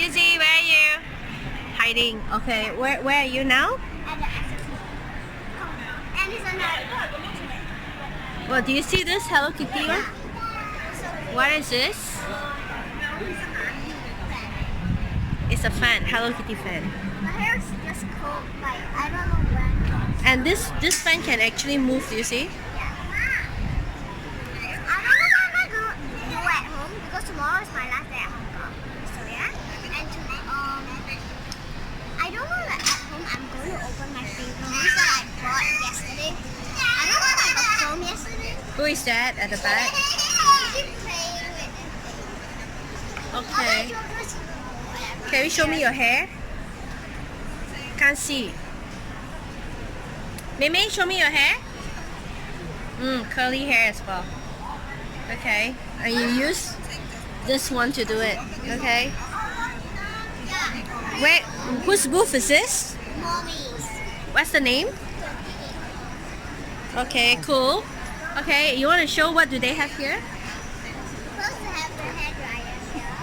Yuzi, where are you? Hiding. Okay, where are you now? At the SSC. And it's another. Well, do you see this Hello Kitty one? What is this? It's a fan, Hello Kitty fan. My hair is just cold, like I don't know when. And this fan can actually move, you see? Yeah. I don't know what I'm gonna do at home because tomorrow is my last day at Hong Kong. So yeah. And I don't know that at home I'm going to open my fingernails that I bought yesterday. I don't know if I got film yesterday. Who is that at the back? Keep playing with it. Okay. Whatever. Can you show me your hair? Can't see. Mimi, show me your hair. Curly hair as well. Okay. And you use this one to do it. Okay. Wait, whose booth is this? Mommy's. What's the name? Okay, cool. Okay, you want to show what do they have here? Supposed to have the hair dryer here.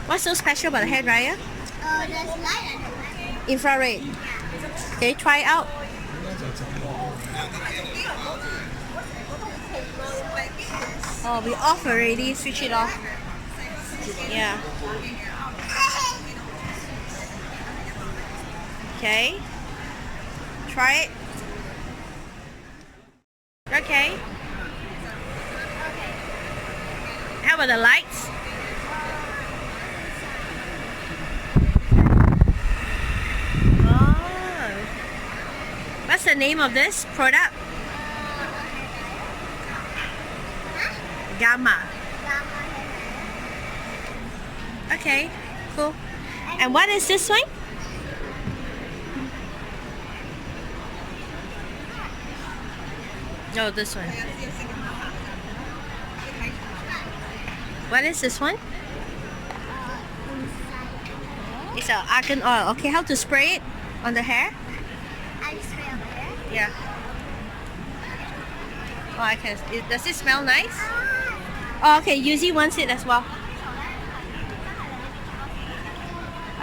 What's so special about the hair dryer? There's light on it. Infrared. Yeah. Okay, try it out. Oh, we off already. Switch it off. Yeah. Okay. Try it. Okay. How about the lights? Oh. What's the name of this product? GAMA. Okay, cool. And what is this one? Oh, this one. What is this one? It's an argan oil. Okay, how to spray it on the hair? I spray on my hair. Yeah. Oh, I can. Does it smell nice? Oh, okay. Yuzi wants it as well.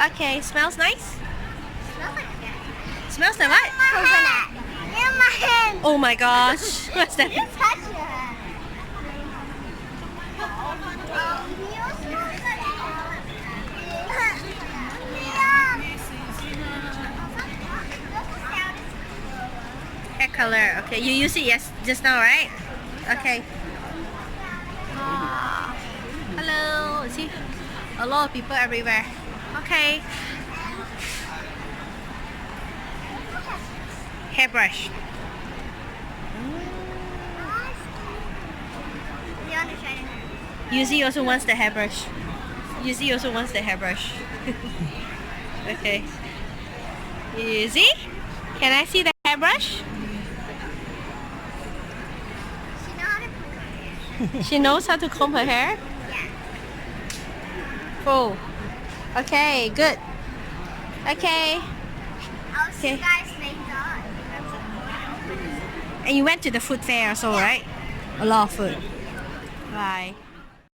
Okay, smells nice. Smells like that. Smells like what? Coconut. In my hand. Oh my gosh. What's that? You touch your hand. Hair color. Okay, you use it just now, right? Okay. Hello. See, a lot of people everywhere. Okay. Hairbrush. Yuzi also wants the hairbrush. Yuzi also wants the hairbrush. Okay. Yuzi, can I see the hairbrush? She knows how to comb her hair? Yeah. Cool. Okay, good. Okay. I'll see you Okay. guys later. And you went to the food fair also, right? A lot of food. Bye.